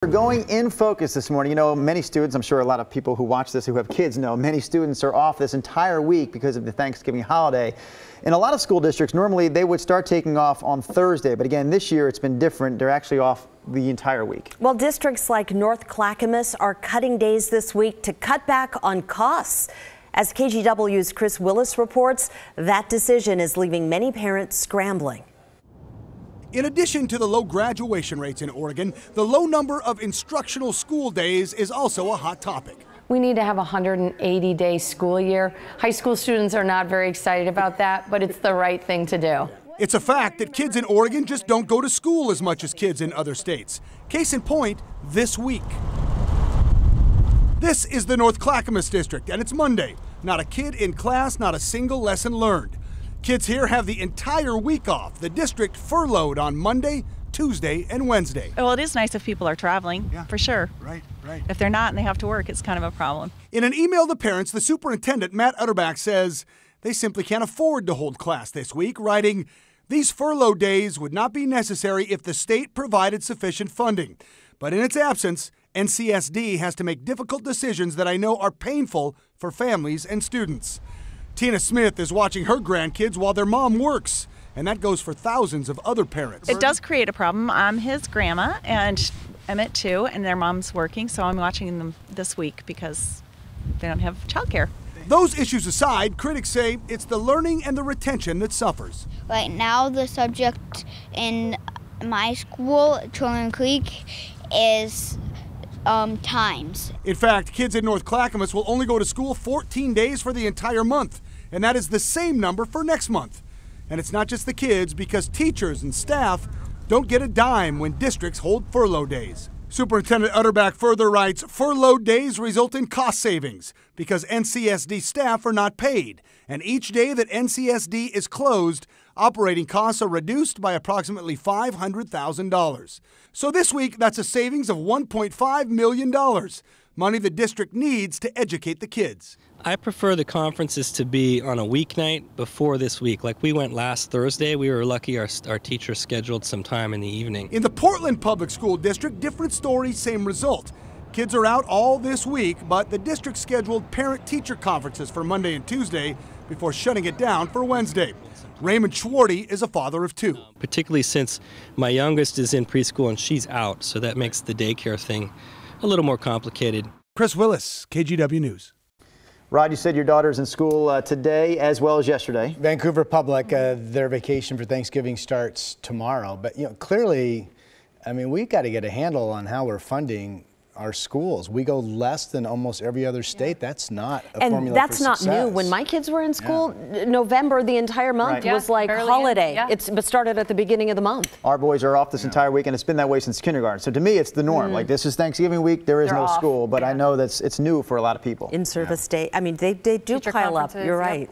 We're going in focus this morning. You know, many students, I'm sure a lot of people who watch this who have kids know, many students are off this entire week because of the Thanksgiving holiday. In a lot of school districts, normally they would start taking off on Thursday, but again, this year it's been different. They're actually off the entire week. Well, districts like North Clackamas are cutting days this week to cut back on costs. As KGW's Chris Willis reports, that decision is leaving many parents scrambling. In addition to the low graduation rates in Oregon, the low number of instructional school days is also a hot topic. We need to have a 180-day school year. High school students are not very excited about that, but it's the right thing to do. It's a fact that kids in Oregon just don't go to school as much as kids in other states. Case in point, this week. This is the North Clackamas district, and it's Monday. Not a kid in class, not a single lesson learned. Kids here have the entire week off. The district furloughed on Monday, Tuesday, and Wednesday. Well, it is nice if people are traveling, for sure. Right. If they're not and they have to work, it's kind of a problem. In an email to parents, the superintendent, Matt Utterback, says they simply can't afford to hold class this week, writing, "These furlough days would not be necessary if the state provided sufficient funding. But in its absence, NCSD has to make difficult decisions that I know are painful for families and students." Tina Smith is watching her grandkids while their mom works, and that goes for thousands of other parents. It does create a problem. I'm his grandma, and Emmett too, and their mom's working, so I'm watching them this week because they don't have childcare. Those issues aside, critics say it's the learning and the retention that suffers. Right now, the subject in my school, Trillium Creek, is times. In fact, kids in North Clackamas will only go to school 14 days for the entire month, and that is the same number for next month. And it's not just the kids, because teachers and staff don't get a dime when districts hold furlough days. Superintendent Utterback further writes, furlough days result in cost savings because NCSD staff are not paid, and each day that NCSD is closed, operating costs are reduced by approximately $500,000. So this week, that's a savings of $1.5 million, money the district needs to educate the kids. I prefer the conferences to be on a weeknight before this week. Like we went last Thursday, we were lucky our teacher scheduled some time in the evening. In the Portland Public School District, different story, same result. Kids are out all this week, but the district scheduled parent-teacher conferences for Monday and Tuesday before shutting it down for Wednesday. Raymond Schwarty is a father of two. Particularly since my youngest is in preschool and she's out, so that makes the daycare thing a little more complicated. Chris Willis, KGW News. Rod, you said your daughter's in school today as well as yesterday. Vancouver Public, their vacation for Thanksgiving starts tomorrow. But, you know, clearly, I mean, we've got to get a handle on how we're funding our schools. We go less than almost every other state. That's not a formula for success. And that's not new. When my kids were in school, November, the entire month was like holiday. It started at the beginning of the month. Our boys are off this entire week, and it's been that way since kindergarten. So to me, it's the norm. Like, this is Thanksgiving week. There is no school, but I know that's it's new for a lot of people. In-service day. I mean, they do pile up. You're right.